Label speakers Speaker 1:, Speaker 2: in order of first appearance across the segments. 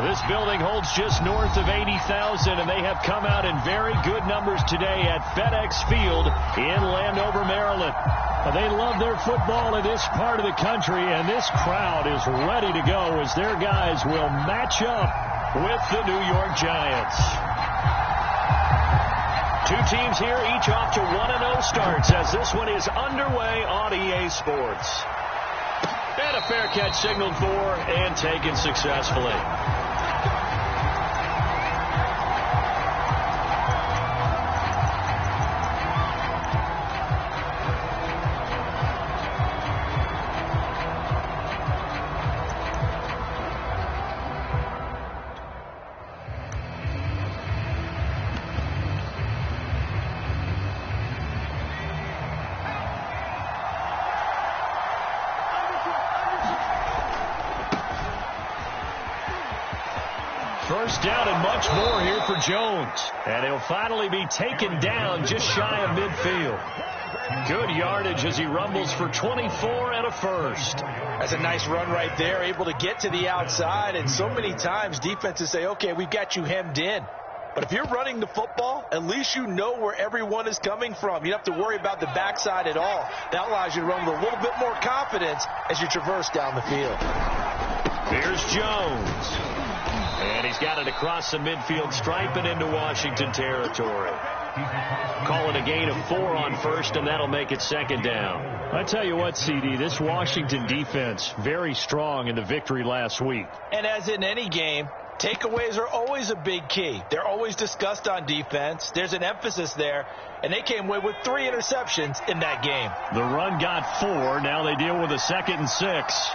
Speaker 1: This building holds just north of 80,000, and they have come out in very good numbers today at FedEx Field in Landover, Maryland. They love their football in this part of the country, and this crowd is ready to go as their guys will match up with the New York Giants. Two teams here, each off to 1-0 starts as this one is underway on EA Sports. And a fair catch signaled for and taken successfully. First down and much more here for Jones. And he'll finally be taken down just shy of midfield. Good yardage as he rumbles for 24 and a first.
Speaker 2: That's a nice run right there, able to get to the outside. And so many times defenses say, okay, we've got you hemmed in. But if you're running the football, at least you know where everyone is coming from. You don't have to worry about the backside at all. That allows you to run with a little bit more confidence as you traverse down the field.
Speaker 1: Here's Jones. And he's got it across the midfield stripe and into Washington territory. Call it a gain of 4 on first, and that'll make it second down. I tell you what, CD, this Washington defense, very strong in the victory last week.
Speaker 2: And as in any game, takeaways are always a big key. They're always discussed on defense. There's an emphasis there, and they came away with 3 interceptions in that game.
Speaker 1: The run got 4. Now they deal with a 2nd and 6.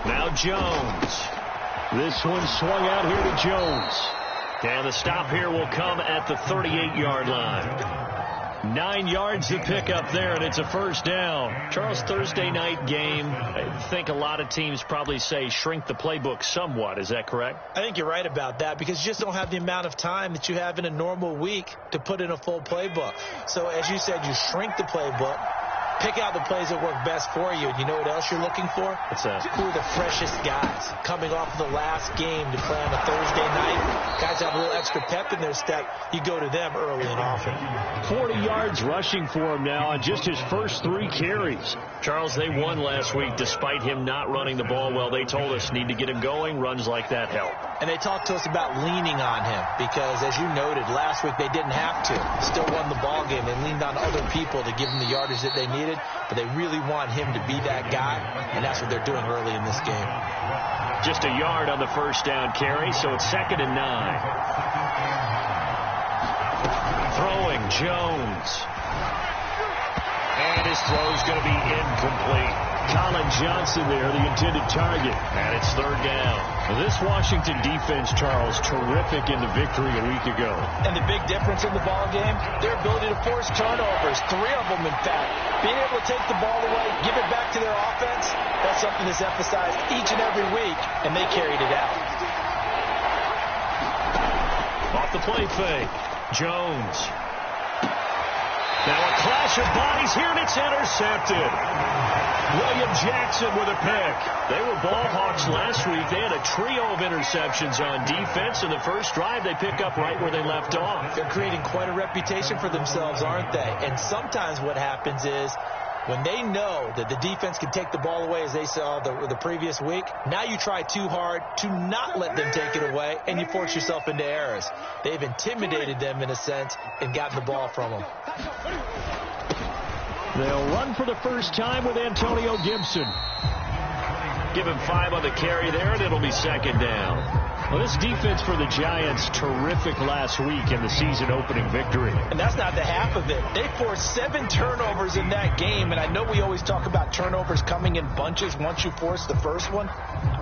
Speaker 1: Now Jones. This one swung out here to Jones. And the stop here will come at the 38-yard line. 9 yards to pick up there, and it's a first down. Charles, Thursday night game, I think a lot of teams probably say shrink the playbook somewhat. Is that correct?
Speaker 2: I think you're right about that because you just don't have the amount of time that you have in a normal week to put in a full playbook. So as you said, you shrink the playbook. Pick out the plays that work best for you. And you know what else you're looking for?
Speaker 1: What's that?
Speaker 2: Who are the freshest guys coming off of the last game to play on a Thursday night? Guys have a little extra pep in their step. You go to them early and often.
Speaker 1: 40 yards rushing for him now on just his first 3 carries. Charles, they won last week despite him not running the ball well. They told us need to get him going. Runs like that help.
Speaker 2: And they talked to us about leaning on him because, as you noted, last week they didn't have to. Still won the ball game. They leaned on other people to give them the yardage that they needed. But they really want him to be that guy, and that's what they're doing early in this game.
Speaker 1: Just a yard on the first down carry, so it's 2nd and 9. Throwing Jones. And his throw's going to be incomplete. Colin Johnson there, the intended target. And it's 3rd down. This Washington defense, Charles, terrific in the victory a week ago.
Speaker 2: And the big difference in the ball game, their ability to force turnovers. 3 of them, in fact. Being able to take the ball away, give it back to their offense, that's something that's emphasized each and every week, and they carried it out.
Speaker 1: Off the play fake. Jones. Now a clash of bodies here, and it's intercepted. William Jackson with a pick. They were ball hawks last week. They had a trio of interceptions on defense. In the first drive, they pick up right where they left off.
Speaker 2: They're creating quite a reputation for themselves, aren't they? And sometimes what happens is when they know that the defense can take the ball away, as they saw the previous week, now you try too hard to not let them take it away, and you force yourself into errors. They've intimidated them, in a sense, and gotten the ball from them.
Speaker 1: They'll run for the first time with Antonio Gibson. Give him 5 on the carry there, and it'll be 2nd down. Well, this defense for the Giants, terrific last week in the season-opening victory.
Speaker 2: And that's not the half of it. They forced 7 turnovers in that game, and I know we always talk about turnovers coming in bunches once you force the first one,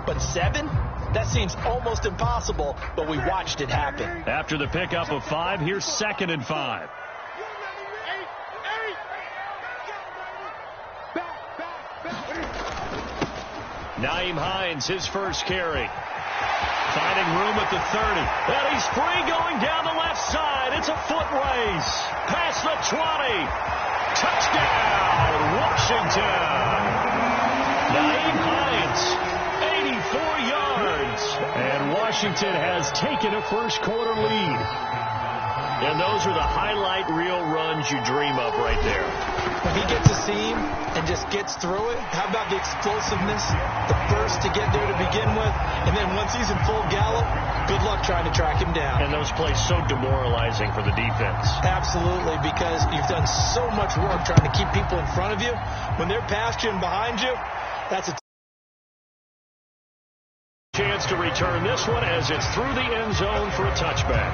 Speaker 2: but 7? That seems almost impossible, but we watched it happen.
Speaker 1: After the pickup of 5, here's 2nd and 5. Nyheim Hines, his first carry. Finding room at the 30. And he's free going down the left side. It's a foot race. Past the 20. Touchdown, Washington. Naeem Hines, 84 yards. And Washington has taken a first-quarter lead. And those are the highlight reel runs you dream of right there.
Speaker 2: If he gets a seam and just gets through it, how about the explosiveness, the burst to get there to begin with, and then once he's in full gallop, good luck trying to track him down.
Speaker 1: And those plays so demoralizing for the defense.
Speaker 2: Absolutely, because you've done so much work trying to keep people in front of you. When they're past you and behind you, that's a
Speaker 1: chance to return this one as it's through the end zone for a touchback.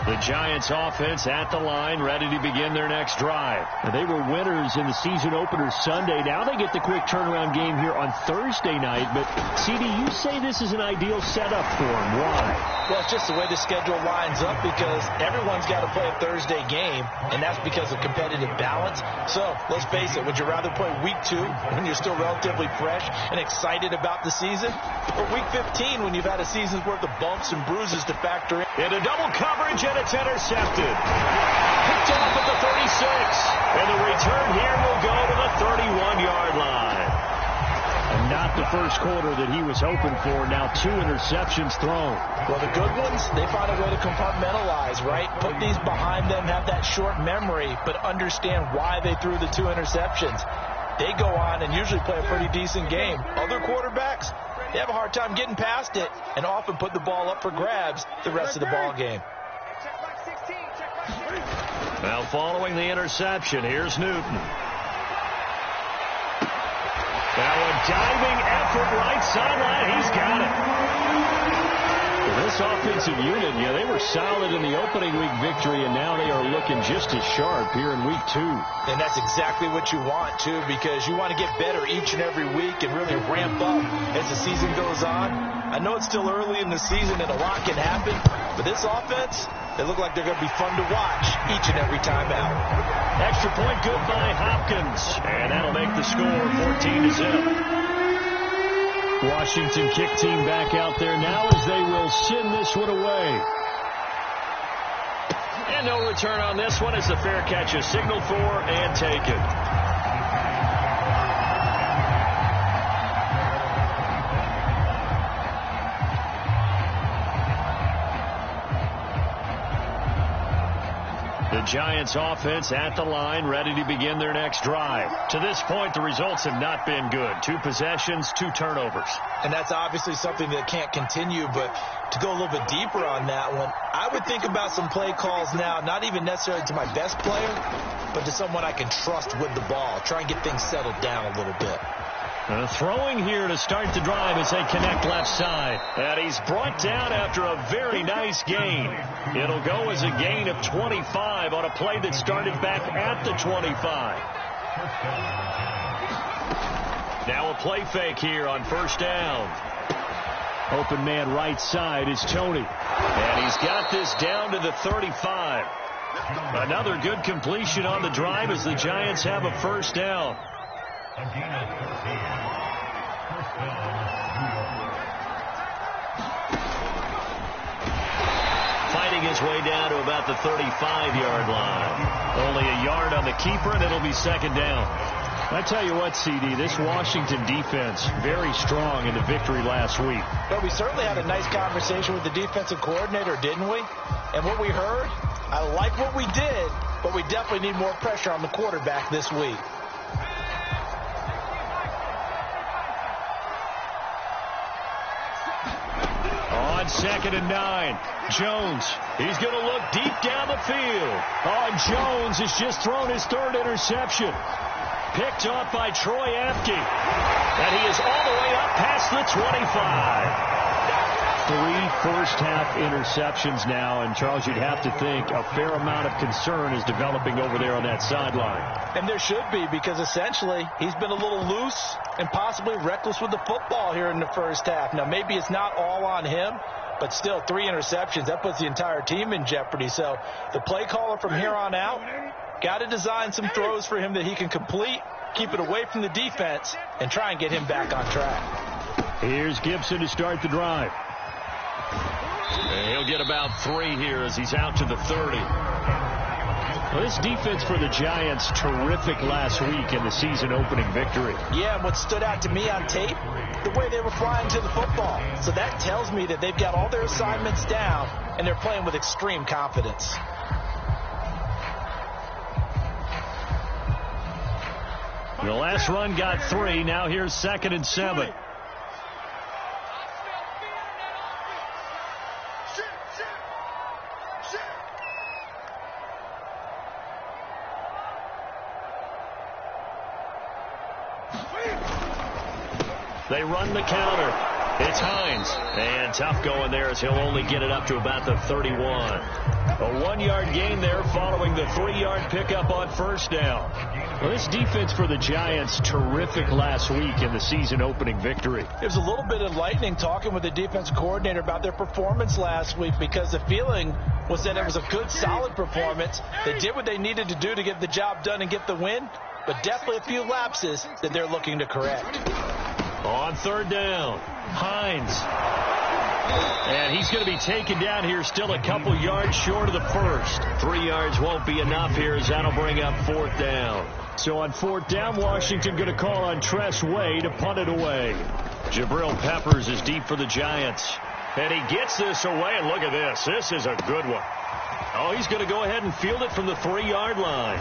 Speaker 1: The Giants offense at the line, ready to begin their next drive.
Speaker 3: And they were winners in the season opener Sunday. Now they get the quick turnaround game here on Thursday night. But, CD, you say this is an ideal setup for them. Why?
Speaker 2: Well, it's just the way the schedule lines up because everyone's got to play a Thursday game, and that's because of competitive balance. So, let's face it, would you rather play week 2 when you're still relatively fresh and excited about the season, or week 15 when you've had a season's worth of bumps and bruises to factor in?
Speaker 1: Into double coverage, and it's intercepted. Picked off at the 36. And the return here will go to the 31-yard line.
Speaker 3: And not the first quarter that he was hoping for. Now 2 interceptions thrown.
Speaker 2: Well, the good ones, they find a way to compartmentalize, right? Put these behind them, have that short memory, but understand why they threw the 2 interceptions. They go on and usually play a pretty decent game. Other quarterbacks, they have a hard time getting past it and often put the ball up for grabs the rest of the ball game.
Speaker 1: Now following the interception, here's Newton. Now a diving effort right sideline. He's got it.
Speaker 3: Well, this offensive unit, yeah, they were solid in the opening week victory, and now they are looking just as sharp here in week 2.
Speaker 2: And that's exactly what you want, too, because you want to get better each and every week and really ramp up as the season goes on. I know it's still early in the season and a lot can happen, but this offense, they look like they're going to be fun to watch each and every time out.
Speaker 1: Extra point good by Hopkins, and that'll make the score 14-0.
Speaker 3: Washington kick team back out there now as they will send this one away.
Speaker 1: And no return on this one as the fair catch is signaled for and taken. The Giants offense at the line, ready to begin their next drive. To this point, the results have not been good. 2 possessions, 2 turnovers.
Speaker 2: And that's obviously something that can't continue, but to go a little bit deeper on that one, I would think about some play calls now, not even necessarily to my best player, but to someone I can trust with the ball. Try and get things settled down a little bit.
Speaker 1: Throwing here to start the drive as they connect left side. And he's brought down after a very nice gain. It'll go as a gain of 25 on a play that started back at the 25. Now a play fake here on first down.
Speaker 3: Open man right side is Tony.
Speaker 1: And he's got this down to the 35. Another good completion on the drive as the Giants have a first down. Fighting his way down to about the 35-yard line. Only a yard on the keeper, and it'll be second down.
Speaker 3: I tell you what, CD, this Washington defense, very strong in the victory last week.
Speaker 2: But we certainly had a nice conversation with the defensive coordinator, didn't we? And what we heard, I like what we did, but we definitely need more pressure on the quarterback this week.
Speaker 1: On 2nd and 9, Jones, he's going to look deep down the field.
Speaker 3: Jones has just thrown his 3rd interception.
Speaker 1: Picked off by Troy Apke. And he is all the way up past the 25.
Speaker 3: 3 first-half interceptions now, and Charles, you'd have to think a fair amount of concern is developing over there on that sideline.
Speaker 2: And there should be, because essentially he's been a little loose and possibly reckless with the football here in the first half. Now, maybe it's not all on him, But still, 3 interceptions, that puts the entire team in jeopardy. So the play caller from here on out got to design some throws for him that he can complete, keep it away from the defense, and try and get him back on track.
Speaker 3: Here's Gibson to start the drive.
Speaker 1: And he'll get about 3 here as he's out to the 30.
Speaker 3: Well, this defense for the Giants, terrific last week in the season opening victory.
Speaker 2: Yeah, and what stood out to me on tape, the way they were flying to the football. So that tells me that they've got all their assignments down, and they're playing with extreme confidence.
Speaker 3: The last run got 3. Now here's 2nd and 7.
Speaker 1: They run the counter. It's Hines. And tough going there as he'll only get it up to about the 31. A 1-yard gain there following the 3-yard pickup on first down.
Speaker 3: Well, this defense for the Giants, terrific last week in the season opening victory.
Speaker 2: There's a little bit of lightning talking with the defense coordinator about their performance last week, because the feeling was that it was a good, solid performance. They did what they needed to do to get the job done and get the win, but definitely a few lapses that they're looking to correct.
Speaker 1: On 3rd down, Hines. And he's going to be taken down here still a couple yards short of the first. 3 yards won't be enough here as that'll bring up 4th down.
Speaker 3: So on 4th down, Washington going to call on Tress Way to punt it away.
Speaker 1: Jabril Peppers is deep for the Giants. And he gets this away, and look at this. This is a good one. Oh, he's going to go ahead and field it from the 3-yard line.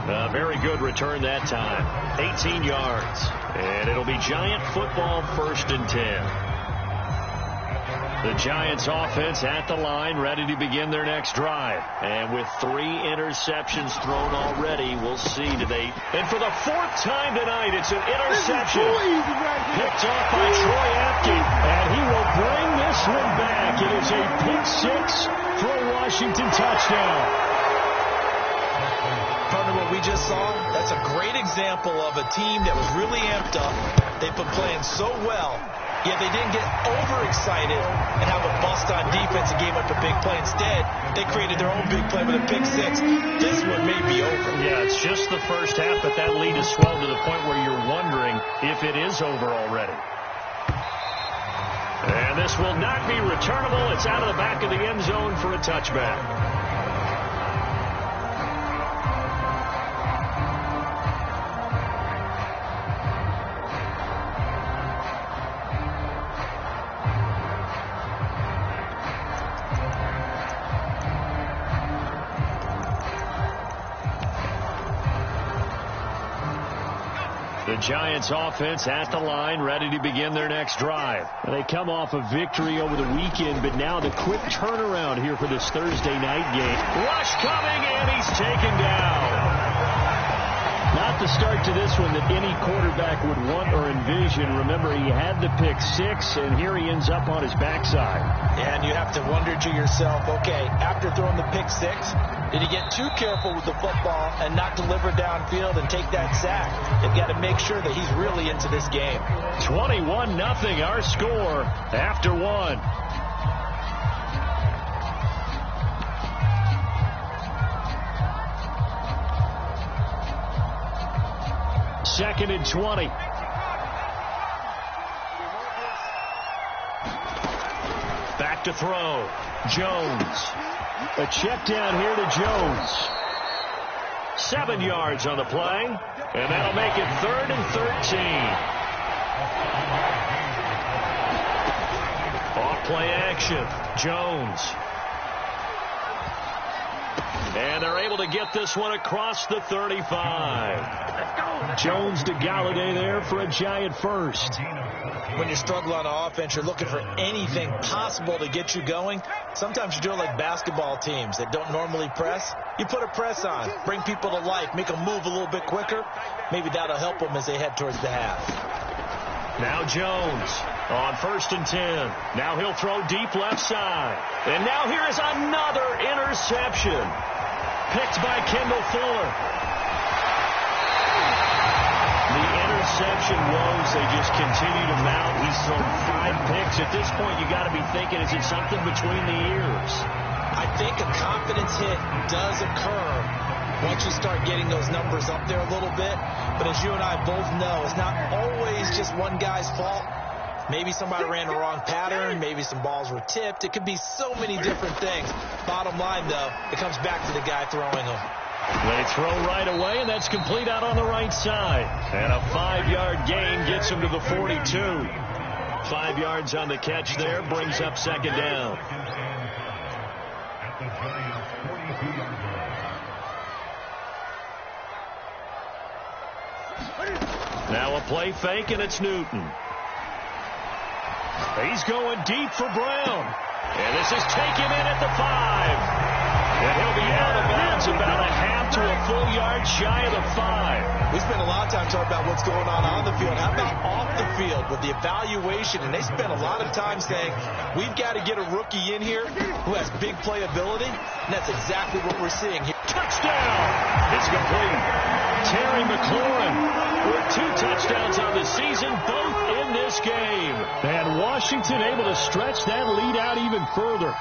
Speaker 1: A very good return that time. 18 yards. And it'll be Giant football, 1st and 10. The Giants offense at the line, ready to begin their next drive. And with 3 interceptions thrown already, we'll see today. And for the 4th time tonight, it's an interception. Picked off by Troy Apke. And he will bring this one back. It is a pick 6 for a Washington touchdown.
Speaker 2: Partner, what we just saw, that's a great example of a team that was really amped up. They've been playing so well, yet they didn't get overexcited and have a bust on defense and gave up a big play. Instead, they created their own big play with a pick 6. This one may be over.
Speaker 1: Yeah, it's just the first half, but that lead has swelled to the point where you're wondering if it is over already. And this will not be returnable. It's out of the back of the end zone for a touchback. The Giants offense at the line, ready to begin their next drive.
Speaker 3: They come off a victory over the weekend, but now the quick turnaround here for this Thursday night game.
Speaker 1: Rush coming, and he's taken down.
Speaker 3: Not the start to this one that any quarterback would want or envision. Remember, he had the pick 6, and here he ends up on his backside.
Speaker 2: And you have to wonder to yourself, okay, after throwing the pick 6, did he get too careful with the football and not deliver downfield and take that sack? They've got to make sure that he's really into this game.
Speaker 1: 21-0, our score after 1.
Speaker 3: Second and 20.
Speaker 1: Back to throw. Jones.
Speaker 3: A check down here to Jones.
Speaker 1: 7 yards on the play. And that'll make it 3rd and 13. Off play action. Jones. And they're able to get this one across the 35.
Speaker 3: Jones to Galladay there for a Giant first.
Speaker 2: When you struggle on offense, you're looking for anything possible to get you going. Sometimes you do it like basketball teams that don't normally press. You put a press on, bring people to life, make them move a little bit quicker. Maybe that'll help them as they head towards the half.
Speaker 1: Now Jones on 1st and 10. Now he'll throw deep left side. And now here is another interception. Picked by Kendall Fuller. The interception woes, they just continue to mount. He's thrown 5 picks at this point you got to be thinking, is it something between the ears?
Speaker 2: I think a confidence hit does occur once you start getting those numbers up there a little bit. But as you and I both know, it's not always just one guy's fault. Maybe somebody ran the wrong pattern. Maybe some balls were tipped. It could be so many different things. Bottom line, though, it comes back to the guy throwing them.
Speaker 1: They throw right away, and that's complete out on the right side. And a 5-yard gain gets him to the 42. 5 yards on the catch there, brings up second down. Now a play fake, and it's Newton. He's going deep for Brown. And this is taken in at the 5. And he'll be out of bounds about a half to a full yard shy of the 5.
Speaker 2: We spend a lot of time talking about what's going on the field. How about off the field with the evaluation? And they spend a lot of time saying, we've got to get a rookie in here who has big playability. And that's exactly what we're seeing here.
Speaker 1: Touchdown! It's complete. Terry McLaurin with 2 touchdowns on the season, both in this game.
Speaker 3: And Washington able to stretch that lead out even further.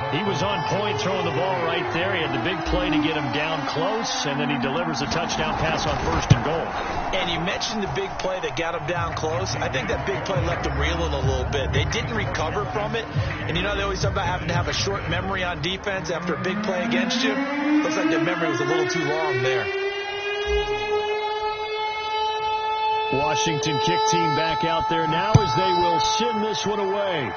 Speaker 1: He was on point throwing the ball right there. He had the big play to get him down close, and then he delivers a touchdown pass on 1st and goal.
Speaker 2: And you mentioned the big play that got him down close. I think that big play left him reeling a little bit. They didn't recover from it. And you know, they always talk about having to have a short memory on defense after a big play against you. Looks like the memory was a little too long there.
Speaker 3: Washington kick team back out there now as they will send this one away.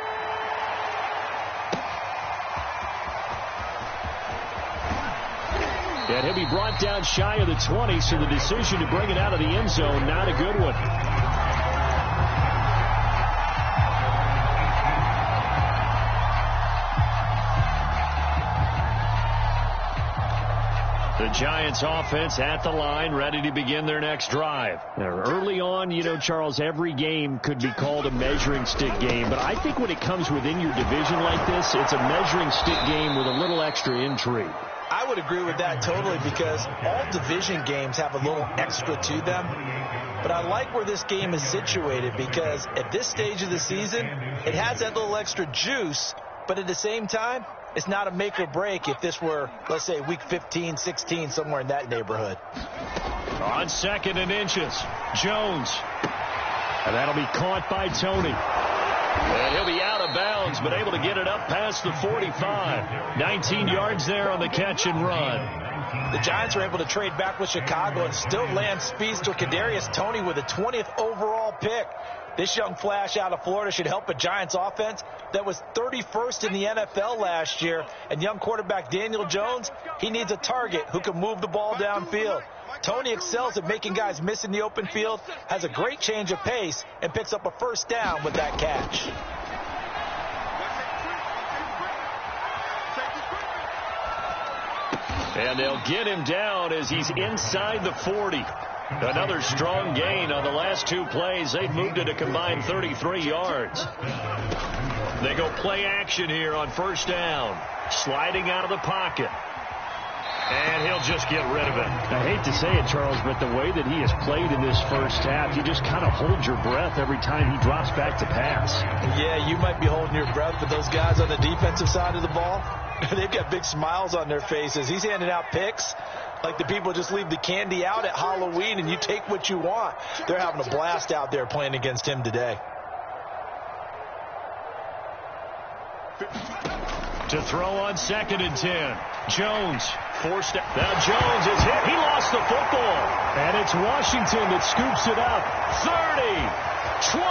Speaker 3: And he'll be brought down shy of the 20, so the decision to bring it out of the end zone, not a good one.
Speaker 1: The Giants offense at the line, ready to begin their next drive.
Speaker 3: Now, early on, you know, Charles, every game could be called a measuring stick game. But I think when it comes within your division like this, it's a measuring stick game with a little extra intrigue.
Speaker 2: I would agree with that totally, because all division games have a little extra to them. But I like where this game is situated, because at this stage of the season, it has that little extra juice, but at the same time, it's not a make or break if this were, let's say, week 15, 16, somewhere in that neighborhood.
Speaker 1: On 2nd and inches, Jones.
Speaker 3: And that'll be caught by Tony.
Speaker 1: And he'll be out of bounds, but able to get it up past the 45. 19 yards there on the catch and run.
Speaker 2: The Giants are able to trade back with Chicago and still land speedster KaeAriJaE Toney with a 20th overall pick. This young flash out of Florida should help a Giants offense that was 31st in the NFL last year. And young quarterback Daniel Jones, he needs a target who can move the ball downfield. Toney excels at making guys miss in the open field, has a great change of pace, and picks up a 1st down with that catch.
Speaker 1: And they'll get him down as he's inside the 40. Another strong gain on the last 2 plays. They've moved it a combined 33 yards. They go play action here on 1st down. Sliding out of the pocket. And he'll just get rid of it.
Speaker 3: I hate to say it, Charles, but the way that he has played in this first half, you just kind of hold your breath every time he drops back to pass.
Speaker 2: Yeah, you might be holding your breath, but those guys on the defensive side of the ball, they've got big smiles on their faces. He's handing out picks like the people just leave the candy out at Halloween and you take what you want. They're having a blast out there playing against him today.
Speaker 1: To throw on 2nd and 10. Jones forced out. Now Jones is hit. He lost the football.
Speaker 3: And it's Washington that scoops it up.
Speaker 1: 30, 20,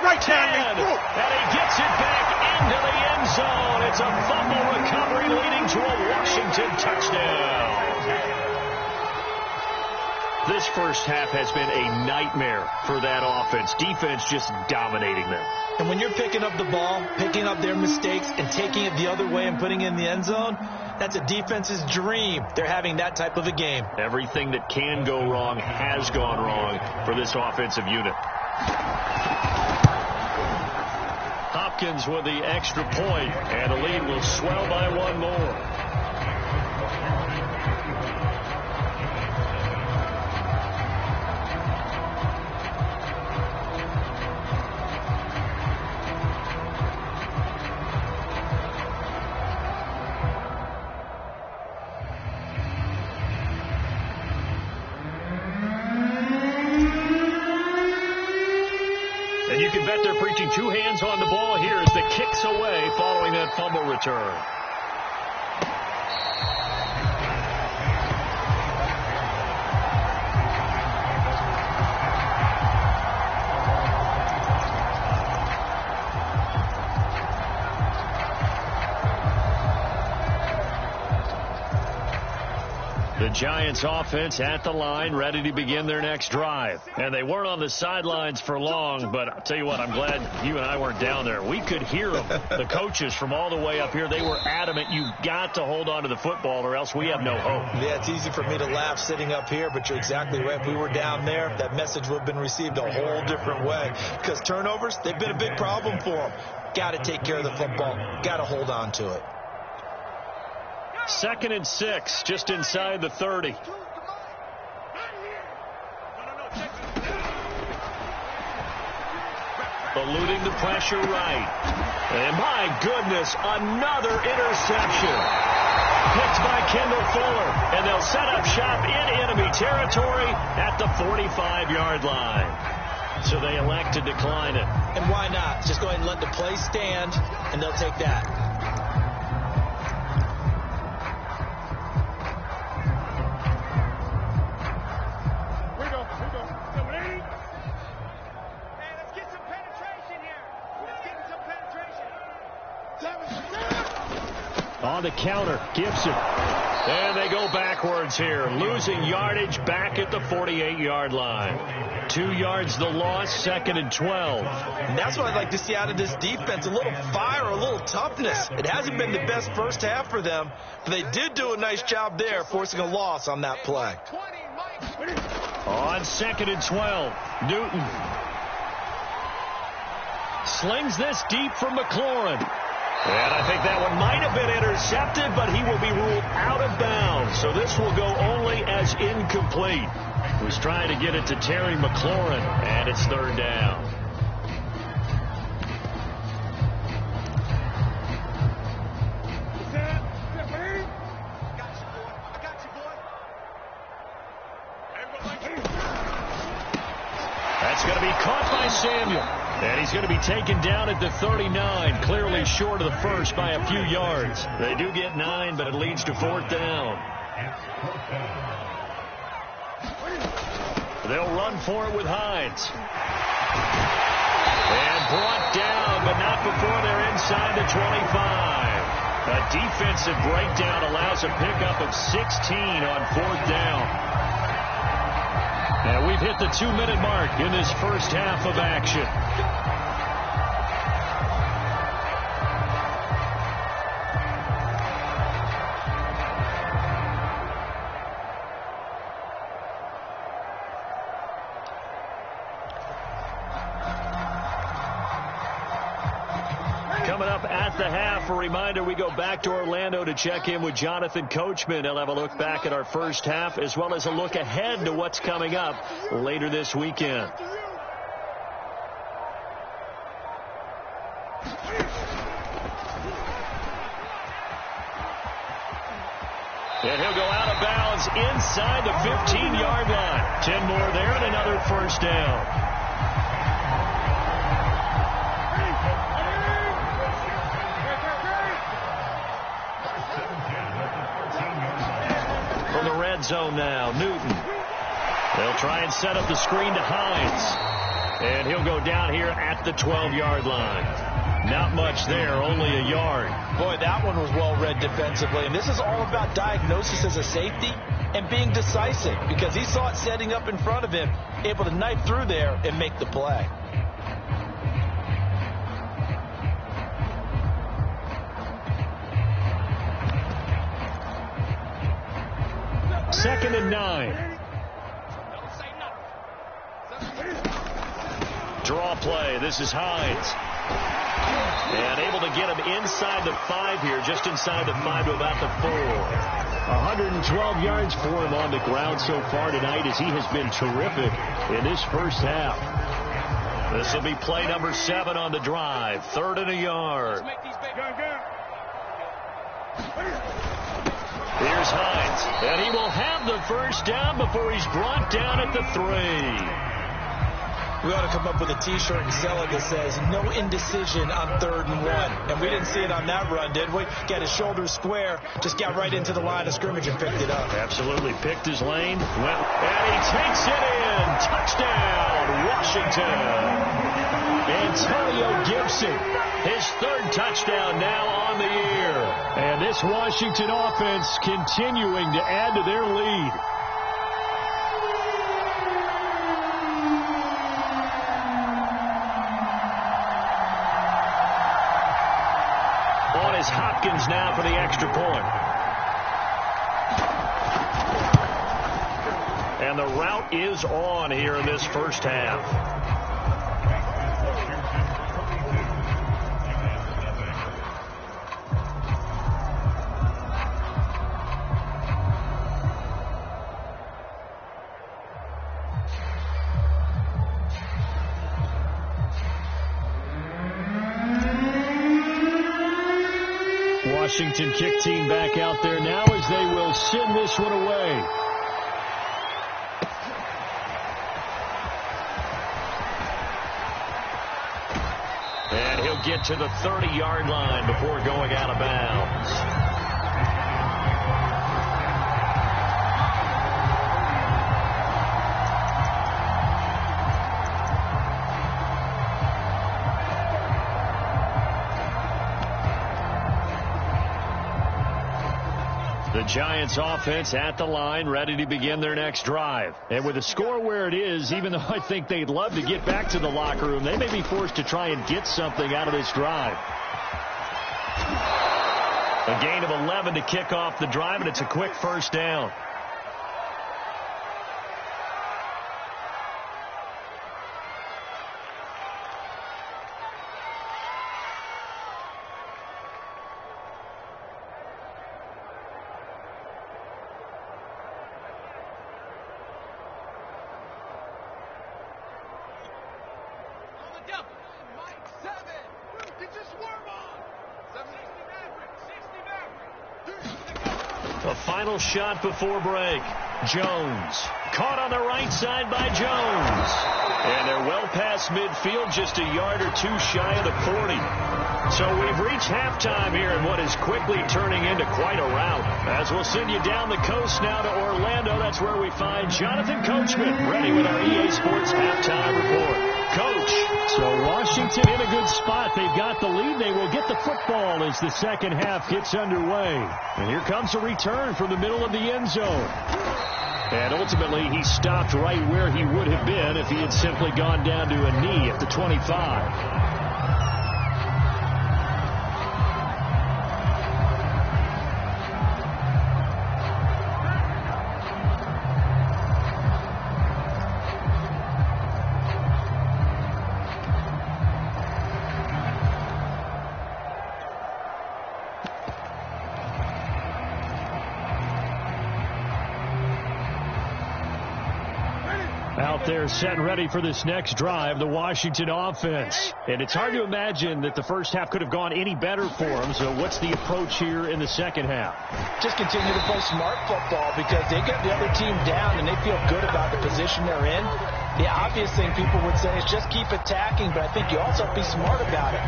Speaker 1: right 10. And he gets it back into the end zone. It's a fumble recovery leading to a Washington touchdown. This first half has been a nightmare for that offense. Defense just dominating them.
Speaker 2: And when you're picking up the ball, picking up their mistakes, and taking it the other way and putting it in the end zone, that's a defense's dream. They're having that type of a game.
Speaker 1: Everything that can go wrong has gone wrong for this offensive unit. Hopkins with the extra point, and the lead will swell by 1 more. And you can bet they're preaching two hands on the ball here as the kick's away following that fumble return. The Giants offense at the line, ready to begin their next drive. And they weren't on the sidelines for long, but I'll tell you what, I'm glad you and I weren't down there. We could hear them. The coaches from all the way up here, they were adamant. You've got to hold on to the football or else we have no hope.
Speaker 2: Yeah, it's easy for me to laugh sitting up here, but you're exactly right. If we were down there, that message would have been received a whole different way. Because turnovers, they've been a big problem for them. Got to take care of the football. Got to hold on to it.
Speaker 1: 2nd and 6, just inside the 30. Eluding the pressure right. And my goodness, another interception. Picked by Kendall Fuller. And they'll set up shop in enemy territory at the 45-yard line. So they elect to decline it.
Speaker 2: And why not? Just go ahead and let the play stand, and they'll take that.
Speaker 1: On the counter, Gibson. And they go backwards here, losing yardage back at the 48-yard line. 2 yards the loss, 2nd and 12.
Speaker 2: And that's what I'd like to see out of this defense, a little fire, a little toughness. It hasn't been the best first half for them, but they did do a nice job there, forcing a loss on that play.
Speaker 1: On 2nd and 12, Newton slings this deep from McLaurin. And I think that one might have been intercepted, but he will be ruled out of bounds. So this will go only as incomplete. He was trying to get it to Terry McLaurin, and it's 3rd down. That's going to be caught by Samuel. And he's going to be taken down at the 39, clearly short of the first by a few yards. They do get 9, but it leads to 4th down. They'll run for it with Hines. And brought down, but not before they're inside the 25. A defensive breakdown allows a pickup of 16 on 4th down. And we've hit the 2-minute mark in this first half of action. Coming up at the half, a reminder, we go back to Orlando to check in with Jonathan Coachman. He'll have a look back at our first half as well as a look ahead to what's coming up later this weekend. And he'll go out of bounds inside the 15-yard line. 10 more there and another first down. From the red zone now, Newton. They'll try and set up the screen to Hines. And he'll go down here at the 12-yard line. Not much there, only a yard.
Speaker 2: Boy, that one was well read defensively. And this is all about diagnosis as a safety and being decisive, because he saw it setting up in front of him, able to knife through there and make the play.
Speaker 1: Second and 9. Draw play. This is Hines. And able to get him inside the 5 here, just inside the 5 to about the 4. 112 yards for him on the ground so far tonight as he has been terrific in this first half. This will be play number 7 on the drive. 3rd and a yard. Here's Hines, and he will have the first down before he's brought down at the 3.
Speaker 2: We ought to come up with a T-shirt and sell it that says, no indecision on 3rd and 1. And we didn't see it on that run, did we? Got his shoulders square, just got right into the line of scrimmage and picked it up.
Speaker 1: Absolutely picked his lane, and he takes it in. Touchdown, Washington. Antonio Gibson, his 3rd touchdown now on the year.
Speaker 3: And this Washington offense continuing to add to their lead.
Speaker 1: On is Hopkins now for the extra point. And the route is on here in this first half.
Speaker 3: Washington kick team back out there now as they will send this one away.
Speaker 1: And he'll get to the 30-yard line before going out of bounds. The Giants offense at the line, ready to begin their next drive.
Speaker 3: And with the score where it is, even though I think they'd love to get back to the locker room, they may be forced to try and get something out of this drive.
Speaker 1: A gain of 11 to kick off the drive, and it's a quick first down. A final shot before break. Jones. Caught on the right side by Jones. And they're well past midfield, just a yard or two shy of the 40. So we've reached halftime here in what is quickly turning into quite a rout. As we'll send you down the coast now to Orlando, that's where we find Jonathan Coachman, ready with our EA Sports halftime report. Coach.
Speaker 3: So Washington in a good spot. They've got the lead. They will get the football as the second half gets underway. And here comes a return from the middle of the end zone. And ultimately, he stopped right where he would have been if he had simply gone down to a knee at the 25. Out there set and ready for this next drive, the Washington offense. And it's hard to imagine that the first half could have gone any better for them. So what's the approach here in the second half?
Speaker 2: Just continue to play smart football because they get the other team down and they feel good about the position they're in. The obvious thing people would say is just keep attacking, but I think you also have to be smart about it.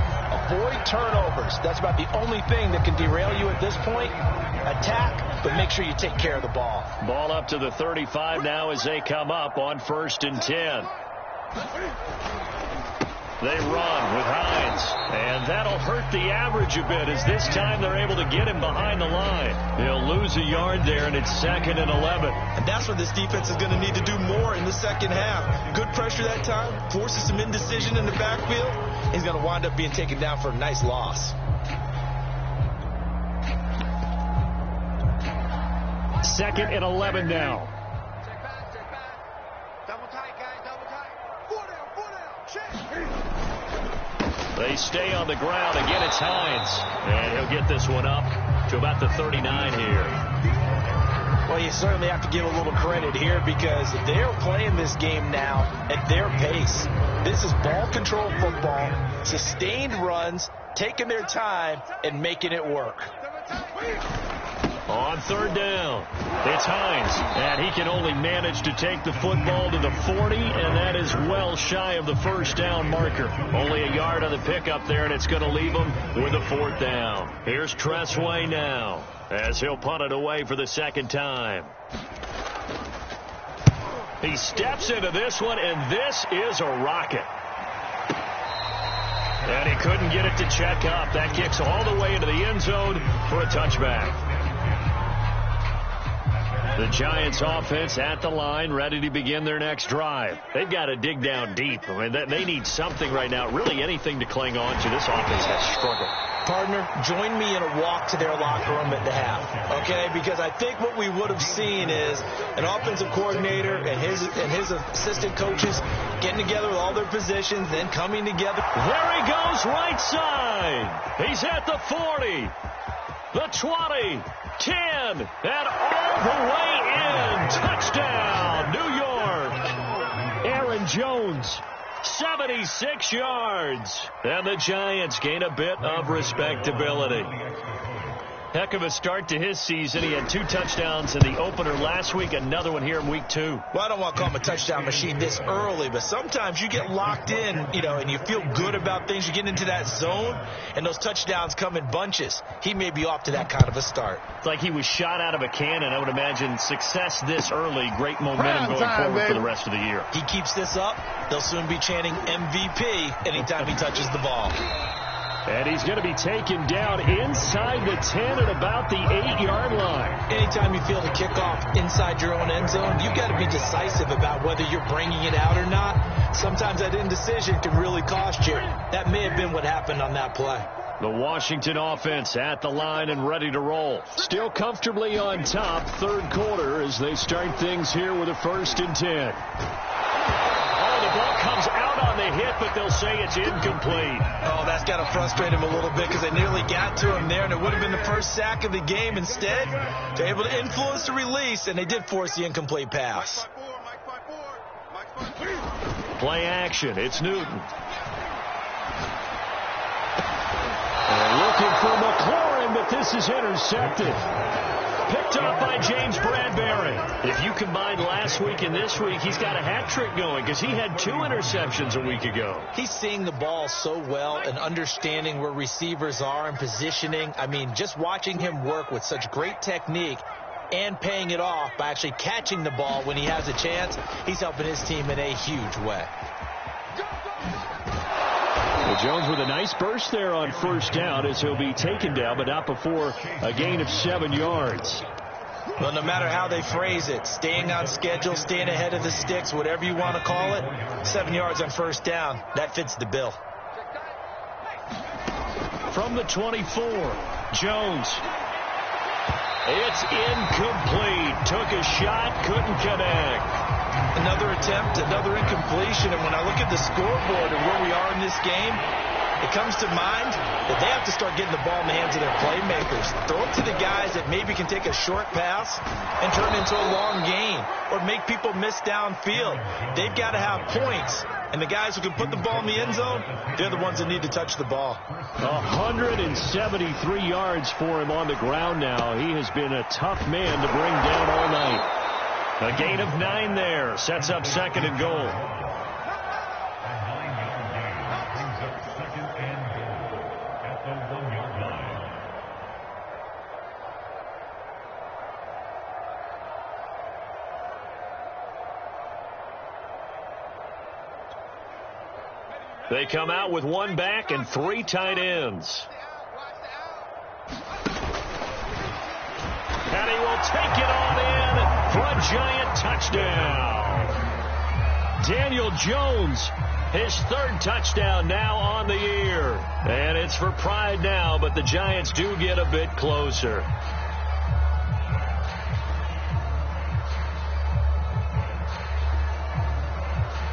Speaker 2: Avoid turnovers. That's about the only thing that can derail you at this point. Attack, but make sure you take care of the ball.
Speaker 1: Ball up to the 35 now as they come up on 1st and 10. They run with Hines, and that'll hurt the average a bit as this time they're able to get him behind the line. He'll lose a yard there, and it's 2nd and 11.
Speaker 2: And that's what this defense is going to need to do more in the second half. Good pressure that time, forces some indecision in the backfield. He's going to wind up being taken down for a nice loss.
Speaker 3: 2nd and 11 now.
Speaker 4: Check back. Double tight, guys, double tight. Four down, check.
Speaker 1: They stay on the ground. Again, it's Hines. And he'll get this one up to about the 39 here.
Speaker 2: Well, you certainly have to give a little credit here because they're playing this game now at their pace. This is ball control football, sustained runs, taking their time, and making it work.
Speaker 3: On third down, it's Hines, and he can only manage to take the football to the 40, and that is well shy of the first down marker. Only a yard on the pickup there, and it's going to leave him with a fourth down. Here's Tressway now, as he'll punt it away for the second time. He steps into this one, and this is a rocket. And he couldn't get it to check up. That kicks all the way into the end zone for a touchback. The Giants offense at the line, ready to begin their next drive. They've got to dig down deep. I mean, they need something right now, really anything to cling on to. This offense has struggled.
Speaker 2: Partner, join me in a walk to their locker room at the half, okay? Because I think what we would have seen is an offensive coordinator and his assistant coaches getting together with all their positions, then coming together.
Speaker 3: There he goes, right side. He's at the 40, the 20, 10, and all the way in. Touchdown, New York. Aaron Jones, 76 yards. And the Giants gain a bit of respectability. Heck of a start to his season. He had 2 touchdowns in the opener last week, another one here in week 2.
Speaker 2: Well, I don't want to call him a touchdown machine this early, but sometimes you get locked in, and you feel good about things. You get into that zone, and those touchdowns come in bunches. He may be off to that kind of a start.
Speaker 3: It's like he was shot out of a cannon. I would imagine success this early, great momentum going forward for the rest of the year.
Speaker 2: He keeps this up, they'll soon be chanting MVP anytime he touches the ball.
Speaker 3: And he's going to be taken down inside the 10 at about the 8-yard line.
Speaker 2: Anytime you feel the kickoff inside your own end zone, you've got to be decisive about whether you're bringing it out or not. Sometimes that indecision can really cost you. That may have been what happened on that play.
Speaker 3: The Washington offense at the line and ready to roll. Still comfortably on top, third quarter, as they start things here with a 1st and 10. Oh, the ball comes out on the hit, but they'll say it's incomplete.
Speaker 2: Oh, that's got to frustrate him a little bit because they nearly got to him there, and it would have been the first sack of the game. Instead, they're able to influence the release, and they did force the incomplete pass.
Speaker 3: Play action. It's Newton. And looking for McLaurin, but this is intercepted. Picked up by James Bradbury. If you combine last week and this week, he's got a hat trick going because he had 2 interceptions a week ago.
Speaker 2: He's seeing the ball so well and understanding where receivers are and positioning. I mean, just watching him work with such great technique and paying it off by actually catching the ball when he has a chance, he's helping his team in a huge way.
Speaker 3: Well, Jones with a nice burst there on first down as he'll be taken down, but not before a gain of 7 yards.
Speaker 2: Well, no matter how they phrase it, staying on schedule, staying ahead of the sticks, whatever you want to call it, 7 yards on first down, that fits the bill.
Speaker 3: From the 24, Jones. It's incomplete. Took a shot, couldn't connect.
Speaker 2: Another attempt, another incompletion, and when I look at the scoreboard and where we are in this game, it comes to mind that they have to start getting the ball in the hands of their playmakers. Throw it to the guys that maybe can take a short pass and turn it into a long gain or make people miss downfield. They've got to have points, and the guys who can put the ball in the end zone, they're the ones that need to touch the ball.
Speaker 3: 173 yards for him on the ground now. He has been a tough man to bring down all night. A gain of 9 there. Sets up 2nd and goal. They come out with 1 back and 3 tight ends. And he will take it on in for a Giant touchdown. Daniel Jones, his 3rd touchdown now on the year. And it's for pride now, but the Giants do get a bit closer.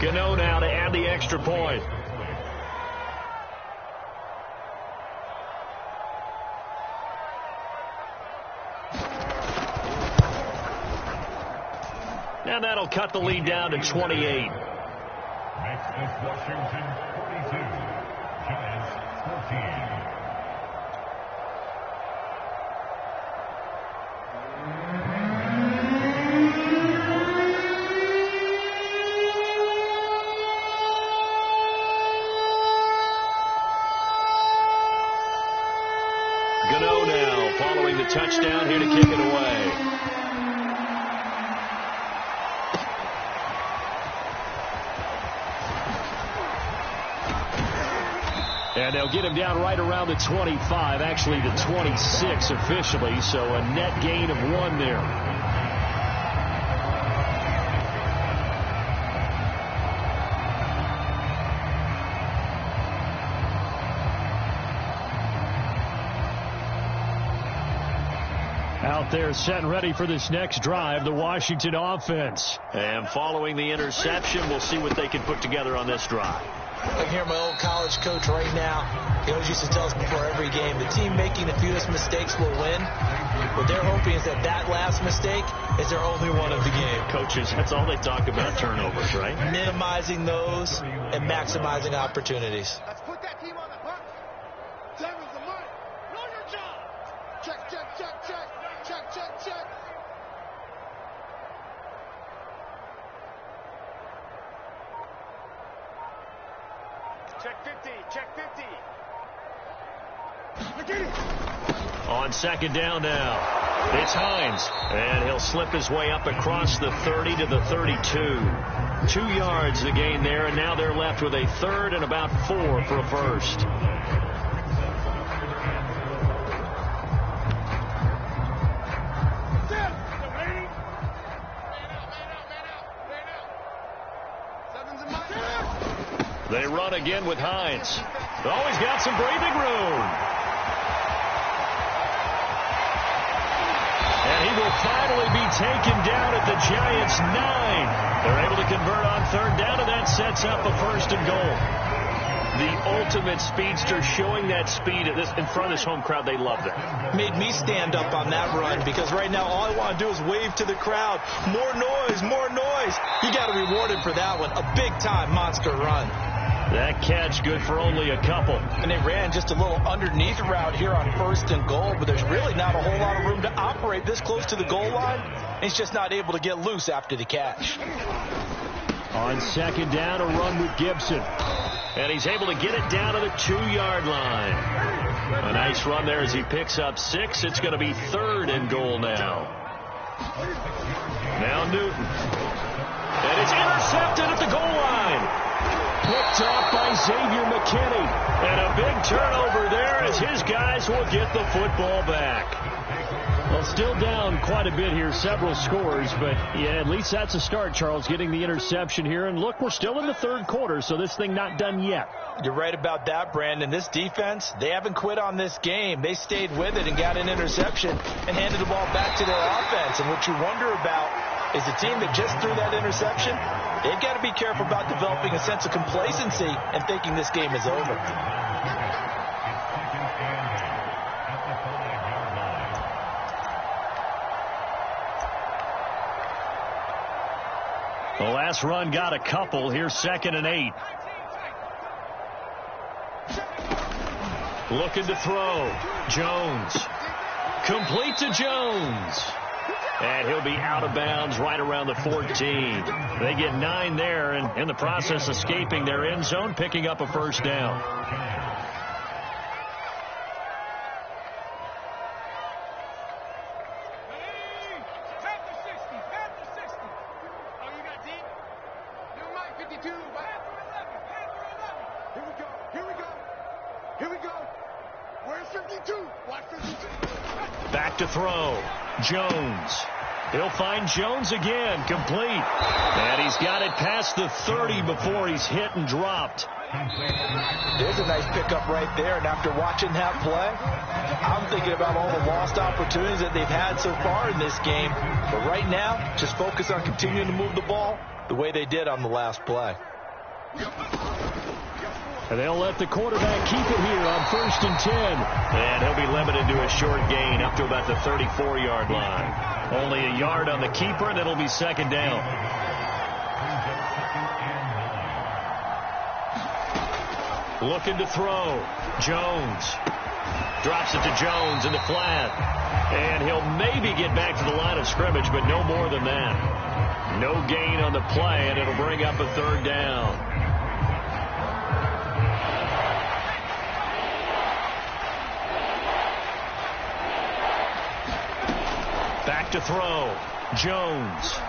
Speaker 3: Gano now to add the extra point. And that'll cut the lead down to 28.
Speaker 5: Next is Washington 42, Giants 14.
Speaker 1: Gano now following the touchdown here to kick it away. And they'll get him down right around the 25, actually the 26 officially, so a net gain of 1 there. Out there set and ready for this next drive, the Washington offense. And following the interception, we'll see what they can put together on this drive.
Speaker 2: I can hear my old college coach right now. He always used to tell us before every game, the team making the fewest mistakes will win. What they're hoping is that that last mistake is their only one of the game.
Speaker 1: Coaches, that's all they talk about, turnovers, right?
Speaker 2: Minimizing those and maximizing opportunities.
Speaker 4: Let's put that team on the hook. Seven's the money. Know your job. Check, check, check, check. Check, check, check. Check 50. Check 50.
Speaker 1: On second down now, it's Hines, and he'll slip his way up across the 30 to the 32. 2 yards the gain there, and now they're left with a third and about 4 for a first. They run again with Hines. Always got some breathing room. And he will finally be taken down at the Giants' 9. They're able to convert on third down, and that sets up a first and goal. The ultimate speedster, showing that speed in front of this home crowd. They love that.
Speaker 2: Made me stand up on that run because right now all I want to do is wave to the crowd. More noise, more noise. You got to be rewarded for that one. A big-time monster run.
Speaker 1: That catch good for only a couple.
Speaker 2: And they ran just a little underneath route here on first and goal, but there's really not a whole lot of room to operate this close to the goal line. He's just not able to get loose after the catch.
Speaker 3: On second down, a run with Gibson.
Speaker 1: And he's able to get it down to the 2-yard line. A nice run there as he picks up 6. It's going to be third and goal now. Now Newton. And it's intercepted at the goal line. Picked off by Xavier McKinney. And a big turnover there as his guys will get the football back.
Speaker 3: Well, still down quite a bit here, several scores, but yeah, at least that's a start, Charles, getting the interception here. And look, we're still in the third quarter, so this thing not done yet.
Speaker 2: You're right about that, Brandon. This defense, they haven't quit on this game. They stayed with it and got an interception and handed the ball back to their offense. And what you wonder about is the team that just threw that interception, they've got to be careful about developing a sense of complacency and thinking this game is over.
Speaker 1: The last run got a couple. Here's 2nd and 8. Looking to throw. Jones. Complete to Jones. And he'll be out of bounds right around the 14. They get 9 there, and in the process escaping their end zone, picking up a first down. Back to throw. Jones. He'll find Jones again. Complete. And he's got it past the 30 before he's hit and dropped.
Speaker 2: There's a nice pickup right there. And after watching that play, I'm thinking about all the lost opportunities that they've had so far in this game. But right now, just focus on continuing to move the ball the way they did on the last play.
Speaker 3: And they'll let the quarterback keep it here on 1st and 10.
Speaker 1: And he'll be limited to a short gain up to about the 34-yard line. Only a yard on the keeper, and it'll be 2nd down. Looking to throw. Jones. Drops it to Jones in the flat. And he'll maybe get back to the line of scrimmage, but no more than that. No gain on the play, and it'll bring up a 3rd down. back to throw. Jones.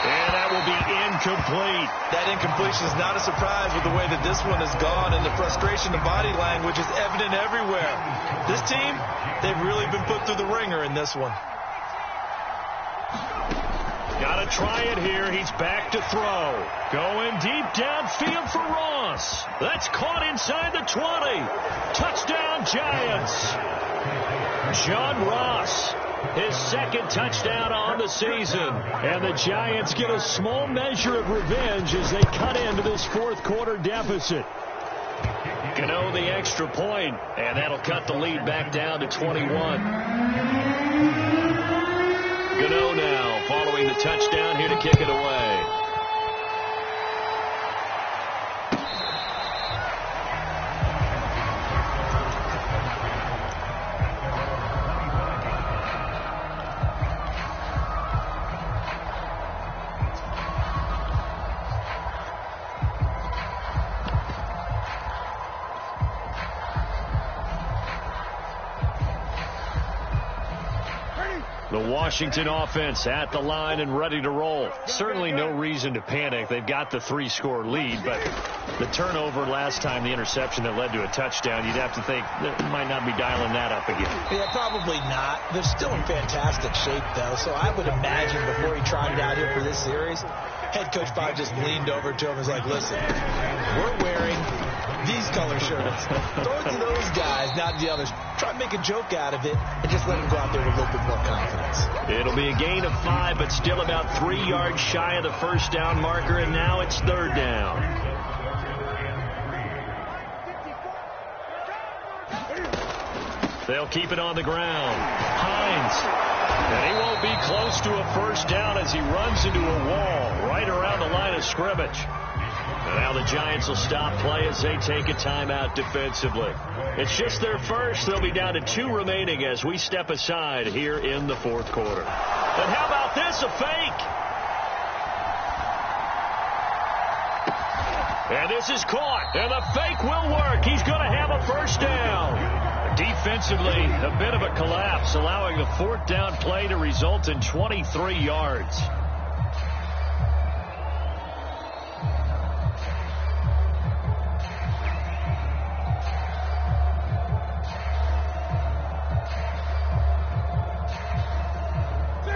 Speaker 1: And that will be incomplete.
Speaker 2: That incompletion is not a surprise with the way that this one has gone, and the frustration of body language is evident everywhere. This team, they've really been put through the ringer in this one.
Speaker 1: Got to try it here. He's back to throw. Going deep downfield for Ross. That's caught inside the 20. Touchdown, Giants. John Ross, his second touchdown on the season. And the Giants get a small measure of revenge as they cut into this fourth quarter deficit. Gano the extra point, and that'll cut the lead back down to 21. Gano now following the touchdown here to kick it away. The Washington offense at the line and ready to roll. Certainly no reason to panic. They've got the 3-score lead, but the turnover last time, the interception that led to a touchdown, you'd have to think that might not be dialing that up again.
Speaker 2: Yeah, probably not. They're still in fantastic shape, though, so I would imagine before he tried it out here for this series, head coach probably just leaned over to him and was like, listen, we're wearing these color shirts. Throw it to those guys, not the others. Try to make a joke out of it and just let them go out there with a little bit more confidence.
Speaker 1: It'll be a gain of 5, but still about 3 yards shy of the first down marker, and now it's third down. They'll keep it on the ground. Hines. And he won't be close to a first down as he runs into a wall right around the line of scrimmage. And now the Giants will stop play as they take a timeout defensively. It's just their first. They'll be down to 2 remaining as we step aside here in the fourth quarter. And how about this, a fake? And this is caught. And the fake will work. He's going to have a first down. Defensively, a bit of a collapse, allowing the fourth down play to result in 23 yards.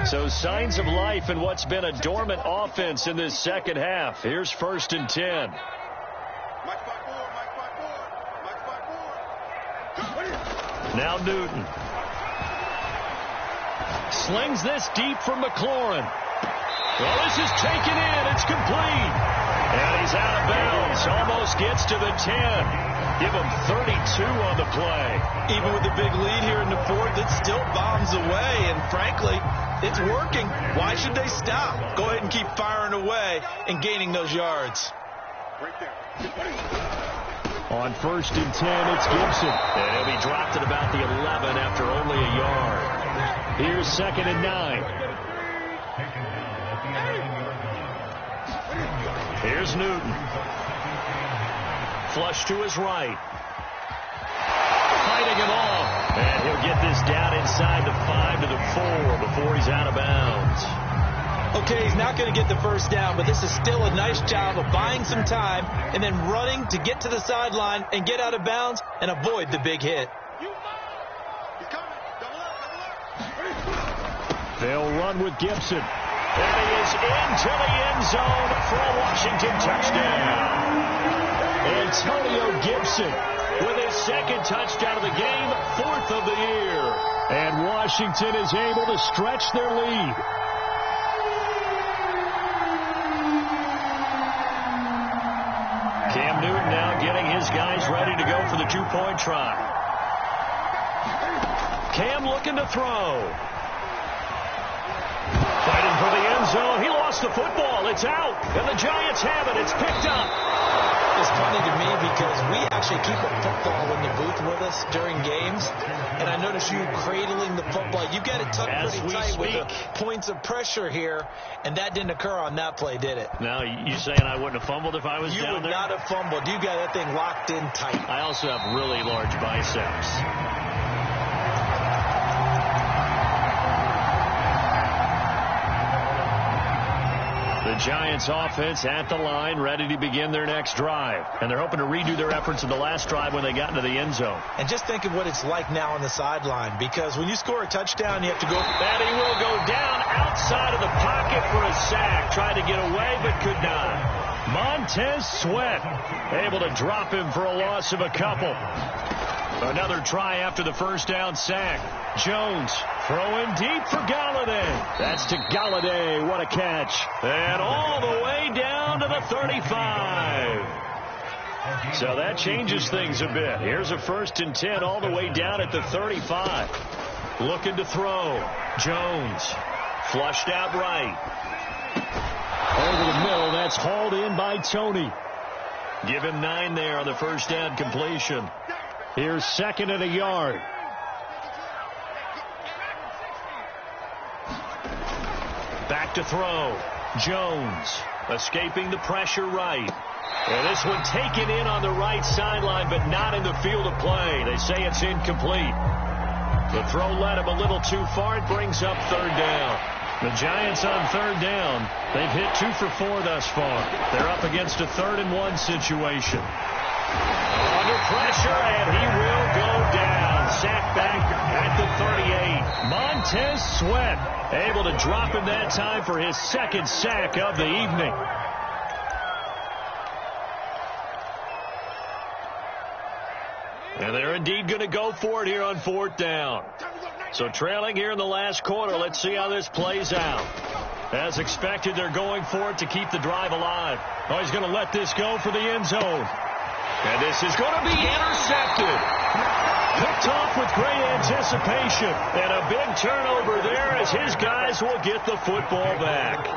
Speaker 1: So signs of life in what's been a dormant offense in this second half. Here's 1st and 10. Now Newton. Slings this deep for McLaurin. Well, this is taken in. It's complete. And he's out of bounds. Almost gets to the 10. Give him 32 on the play.
Speaker 2: Even with the big lead here in the fourth, it still bombs away. And frankly, it's working. Why should they stop? Go ahead and keep firing away and gaining those yards.
Speaker 4: Right there.
Speaker 3: On 1st and 10, it's Gibson.
Speaker 1: And he'll be dropped at about the 11 after only a yard.
Speaker 3: Here's 2nd and 9.
Speaker 1: Here's Newton. Flush to his right. Fighting him off. And he'll get this down inside the 5 to the 4 before he's out of bounds.
Speaker 2: Okay, he's not going to get the first down, but this is still a nice job of buying some time and then running to get to the sideline and get out of bounds and avoid the big hit.
Speaker 3: They'll run with Gibson.
Speaker 1: And he is into the end zone for a Washington touchdown.
Speaker 3: Antonio Gibson
Speaker 1: With his second touchdown of the game, 4th of the year.
Speaker 3: And Washington is able to stretch their lead.
Speaker 1: Cam Newton now getting his guys ready to go for the 2-point try. Cam looking to throw. Fighting for the end zone. He lost the football. It's out. And the Giants have it. It's picked up.
Speaker 2: It's funny to me because we actually keep a football in the booth with us during games. And I notice you cradling the football. You got it tucked pretty tight with the points of pressure here. And that didn't occur on that play, did it?
Speaker 1: Now, you saying I wouldn't have fumbled if I was down there?
Speaker 2: You would not have fumbled. You got that thing locked in tight.
Speaker 1: I also have really large biceps.
Speaker 3: The Giants offense at the line, ready to begin their next drive. And they're hoping to redo their efforts in the last drive when they got into the end zone.
Speaker 2: And just think of what it's like now on the sideline, because when you score a touchdown, you have to go.
Speaker 1: And he will go down outside of the pocket for a sack. Tried to get away, but could not.
Speaker 3: Montez Sweat able to drop him for a loss of a couple. Another try after the first down sack. Jones throwing deep for Galladay. That's to Galladay. What a catch. And all the way down to the 35. So that changes things a bit. Here's a 1st and 10 all the way down at the 35. Looking to throw. Jones flushed out right. Over the middle, that's hauled in by Tony. Give him 9 there on the first down completion. Here's 2nd and a yard. Back to throw. Jones escaping the pressure right. And this one taken in on the right sideline, but not in the field of play. They say it's incomplete. The throw led him a little too far. It brings up 3rd down. The Giants on 3rd down. They've hit 2 for 4 thus far. They're up against a 3rd and 1 situation. Under pressure, and he will go down. Sacked back at the 38. Montez Sweat able to drop him that time for his 2nd sack of the evening. And they're indeed going to go for it here on 4th down. So trailing here in the last quarter. Let's see how this plays out. As expected, they're going for it to keep the drive alive. Oh, he's going to let this go for the end zone. And this is going to be intercepted. Picked off with great anticipation. And a big turnover there as his guys will get the football back.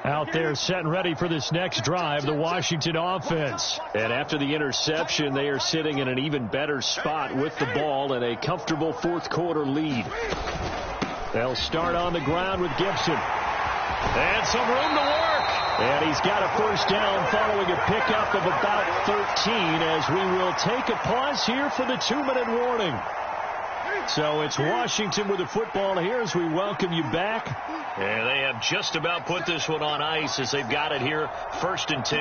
Speaker 3: Out there set and ready for this next drive, the Washington offense. And after the interception, they are sitting in an even better spot with the ball and a comfortable 4th quarter lead. They'll start on the ground with Gibson. And some room to work. And he's got a 1st down following a pickup of about 13 as we will take a pause here for the 2-minute warning. So it's Washington with the football here as we welcome you back. And they have just about put this one on ice as they've got it here, 1st and 10.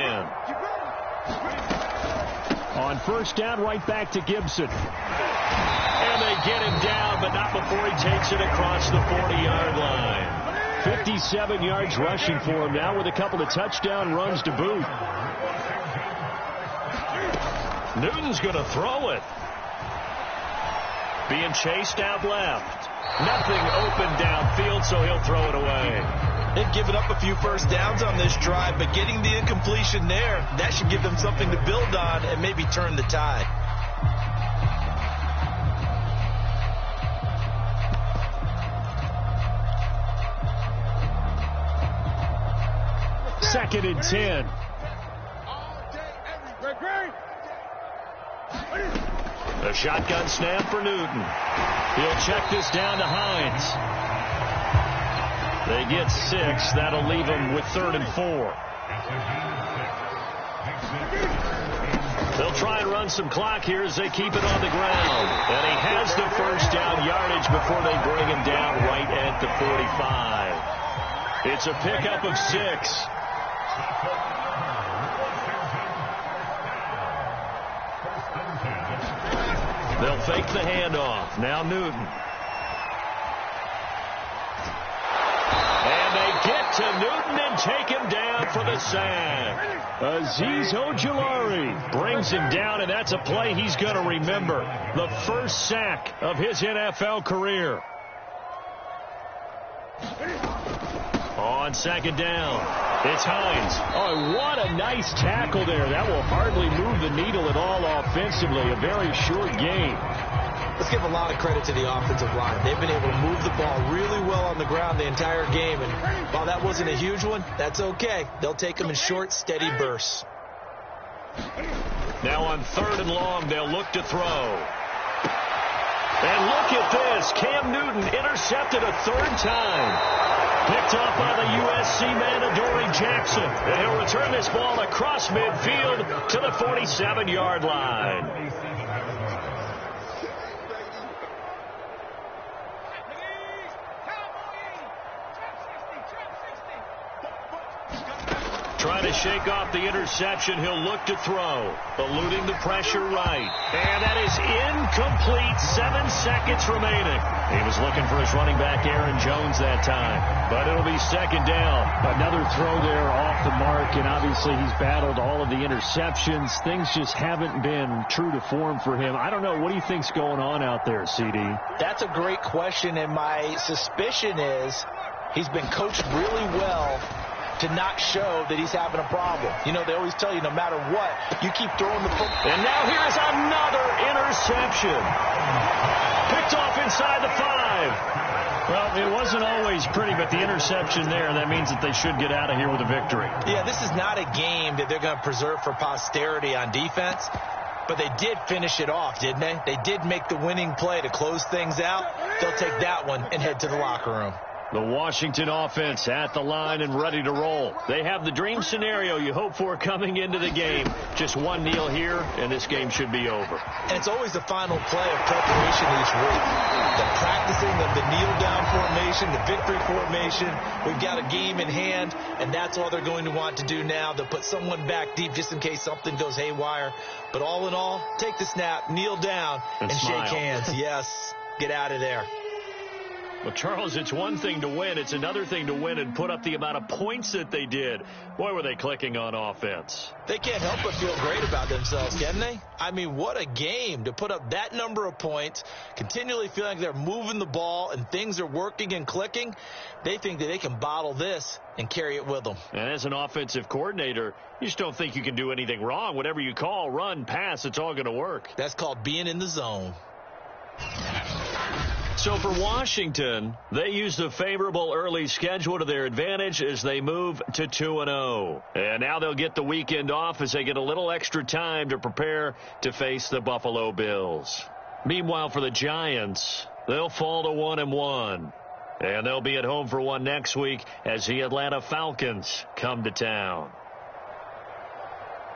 Speaker 3: On 1st down, right back to Gibson. And they get him down, but not before he takes it across the 40-yard line. 57 yards rushing for him now with a couple of touchdown runs to boot. Newton's going to throw it. Being chased out left. Nothing open downfield, so he'll throw it away.
Speaker 2: They've given up a few 1st downs on this drive, but getting the incompletion there, that should give them something to build on and maybe turn the tide.
Speaker 3: Second and 10. A shotgun snap for Newton. He'll check this down to Hines. They get 6. That'll leave them with 3rd and 4. They'll try and run some clock here as they keep it on the ground. And he has the 1st down yardage before they bring him down right at the 45. It's a pickup of 6. They'll fake the handoff. Now Newton. And they get to Newton and take him down for the sack. Azeez Ojulari brings him down, and that's a play he's going to remember. The 1st sack of his NFL career. On 2nd down, it's Hines. Oh, what a nice tackle there. That will hardly move the needle at all offensively. A very short gain.
Speaker 2: Let's give a lot of credit to the offensive line. They've been able to move the ball really well on the ground the entire game. And while that wasn't a huge one, that's okay. They'll take them in short, steady bursts.
Speaker 3: Now on 3rd and long, they'll look to throw.
Speaker 1: And look at this. Cam Newton intercepted a third time. Picked off by the USC man, Adoree Jackson. And he'll return this ball across midfield to the 47-yard line. Trying to shake off the interception. He'll look to throw. Eluding the pressure right. And that is incomplete. 7 seconds remaining. He was looking for his running back, Aaron Jones, that time. But it'll be second down.
Speaker 3: Another throw there off the mark, and obviously he's battled all of the interceptions. Things just haven't been true to form for him. I don't know. What do you think's going on out there, CD?
Speaker 2: That's a great question, and my suspicion is he's been coached really well to not show that he's having a problem. You know, they always tell you no matter what, you keep throwing the football.
Speaker 1: And now here's another interception. Picked off inside the 5.
Speaker 3: Well, it wasn't always pretty, but the interception there, that means that they should get out of here with a victory.
Speaker 2: Yeah, this is not a game that they're going to preserve for posterity on defense, but they did finish it off, didn't they? They did make the winning play to close things out. They'll take that one and head to the locker room.
Speaker 1: The Washington offense at the line and ready to roll. They have the dream scenario you hope for coming into the game. Just one kneel here, and this game should be over.
Speaker 2: And it's always the final play of preparation each week. The practicing of the kneel-down formation, the victory formation. We've got a game in hand, and that's all they're going to want to do now. They'll put someone back deep just in case something goes haywire. But all in all, take the snap, kneel down, and shake hands. Yes, get out of there.
Speaker 1: Well, Charles, it's one thing to win. It's another thing to win and put up the amount of points that they did. Boy, were they clicking on offense.
Speaker 2: They can't help but feel great about themselves, can they? I mean, what a game to put up that number of points, continually feeling like they're moving the ball and things are working and clicking. They think that they can bottle this and carry it with them. And
Speaker 1: as an offensive coordinator, you just don't think you can do anything wrong. Whatever you call, run, pass, it's all going to work.
Speaker 2: That's called being in the zone.
Speaker 1: So for Washington, they use the favorable early schedule to their advantage as they move to 2-0. And now they'll get the weekend off as they get a little extra time to prepare to face the Buffalo Bills. Meanwhile, for the Giants, they'll fall to 1-1. And they'll be at home for one next week as the Atlanta Falcons come to town.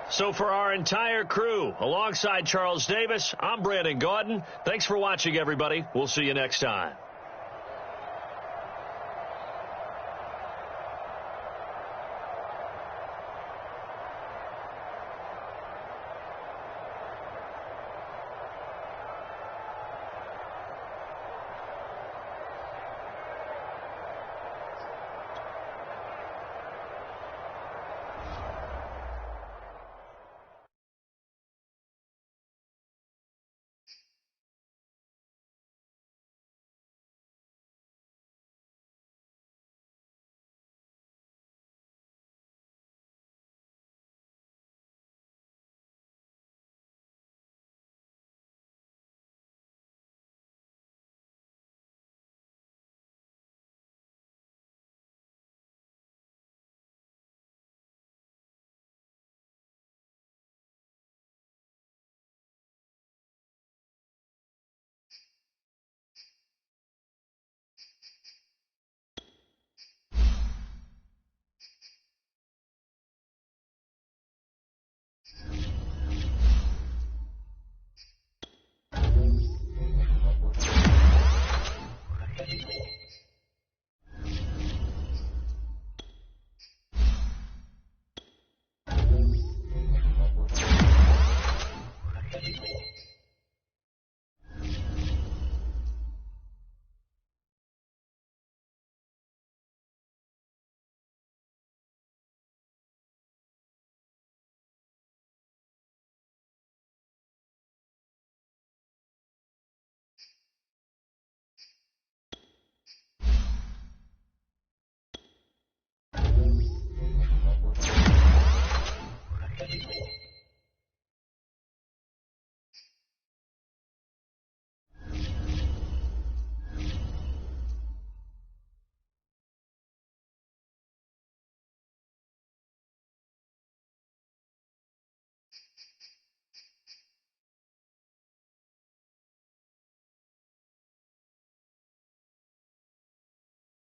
Speaker 1: So for our entire crew, alongside Charles Davis, I'm Brandon Gaudin. Thanks for watching, everybody. We'll see you next time.